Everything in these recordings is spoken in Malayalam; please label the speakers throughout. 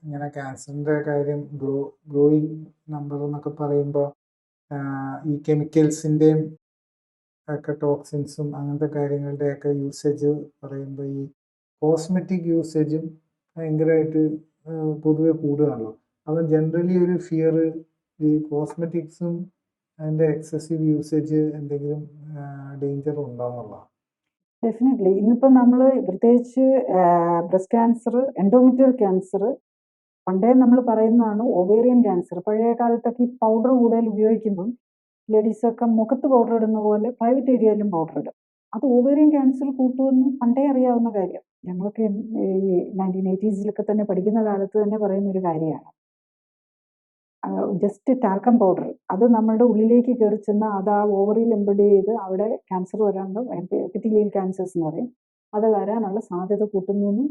Speaker 1: ഇങ്ങനെ ക്യാൻസറിൻ്റെ കാര്യം ഗ്രോയിങ് നമ്പർ എന്നൊക്കെ പറയുമ്പോൾ ഈ കെമിക്കൽസിൻ്റെയും ഒക്കെ ടോക്സിൻസും അങ്ങനത്തെ കാര്യങ്ങളുടെയൊക്കെ യൂസേജ് പറയുമ്പോൾ ഈ കോസ്മെറ്റിക് യൂസേജും ഭയങ്കരമായിട്ട് പൊതുവെ കൂടുകയാണല്ലോ. അപ്പം ജനറലി ഒരു ഫിയർ ഈ കോസ്മെറ്റിക്സും അതിൻ്റെ എക്സസീവ് യൂസേജ് എന്തെങ്കിലും ഡേഞ്ചർ ഉണ്ടാവുന്നുള്ളതാണ്.
Speaker 2: ഡെഫിനറ്റ്ലി. ഇന്നിപ്പോൾ നമ്മൾ പ്രത്യേകിച്ച് ബ്രസ്റ്റ് ക്യാൻസർ, എൻഡോമെട്രിയൽ ക്യാൻസർ, പണ്ടേ നമ്മൾ പറയുന്നതാണ് ഓവേറിയൻ ക്യാൻസർ. പഴയ കാലത്തൊക്കെ ഈ പൗഡർ കൂടുതൽ ഉപയോഗിക്കുമ്പം ലേഡീസൊക്കെ മുഖത്ത് പൗഡർ ഇടുന്ന പോലെ പ്രൈവറ്റ് ഏരിയയിലും പൗഡർ ഇടും. അത് ഓവേറിയൻ ക്യാൻസർ കൂട്ടുമെന്ന് പണ്ടേ അറിയാവുന്ന കാര്യം. ഞങ്ങളൊക്കെ ഈ 1980s തന്നെ പഠിക്കുന്ന കാലത്ത് തന്നെ പറയുന്ന ഒരു കാര്യമാണ്. ജസ്റ്റ് ടാൽക്കം പൗഡർ അത് നമ്മളുടെ ഉള്ളിലേക്ക് കയറി ചെന്ന് അത് ആ ഓവറിൽ എംബഡ് ചെയ്ത് അവിടെ ക്യാൻസർ വരാനുള്ള എപ്പിത്തീലിയൽ ക്യാൻസേഴ്സ് എന്ന് പറയും, അത് വരാനുള്ള സാധ്യത കൂട്ടുന്നു എന്ന്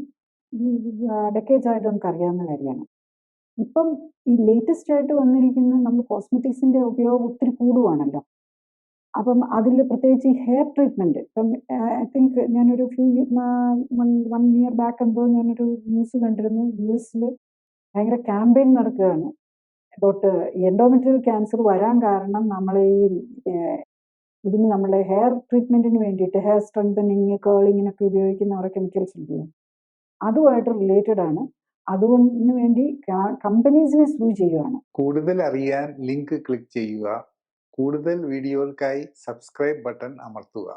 Speaker 2: ഡെക്കേഡ്സ് ആയിട്ട് നമുക്ക് അറിയാവുന്ന കാര്യമാണ്. ഇപ്പം ഈ ലേറ്റസ്റ്റ് ആയിട്ട് വന്നിരിക്കുന്ന നമ്മൾ കോസ്മെറ്റിക്സിന്റെ ഉപയോഗം ഒത്തിരി കൂടുവാണല്ലോ. അപ്പം അതിൽ പ്രത്യേകിച്ച് ഈ ഹെയർ ട്രീറ്റ്മെന്റ്, ഇപ്പം ഐ തിങ്ക് ഞാനൊരു വൺ ഇയർ ബാക്ക് എന്തോ ഞാനൊരു ന്യൂസ് കണ്ടിരുന്നു, US ഭയങ്കര ക്യാമ്പയിൻ നടക്കുകയാണ് അബൌട്ട് എൻഡോമെട്രിയൽ ക്യാൻസർ വരാൻ കാരണം നമ്മൾ ഈ ഇതിന് നമ്മളെ ഹെയർ ട്രീറ്റ്മെന്റിന് വേണ്ടിയിട്ട് ഹെയർ സ്ട്രെങ്തനിങ്, കേളിങ്ങിനൊക്കെ ഉപയോഗിക്കുന്ന ഓരോ കെമിക്കൽസ് ഉണ്ടല്ലോ, അതുമായിട്ട് റിലേറ്റഡ് ആണ്. അതുകൊണ്ട് വേണ്ടി കമ്പനീസിനെ സൂ ചെയ്യുകയാണ്.
Speaker 3: കൂടുതൽ അറിയാൻ ലിങ്ക് ക്ലിക്ക് ചെയ്യുക. കൂടുതൽ വീഡിയോകൾക്കായി സബ്സ്ക്രൈബ് ബട്ടൺ അമർത്തുക.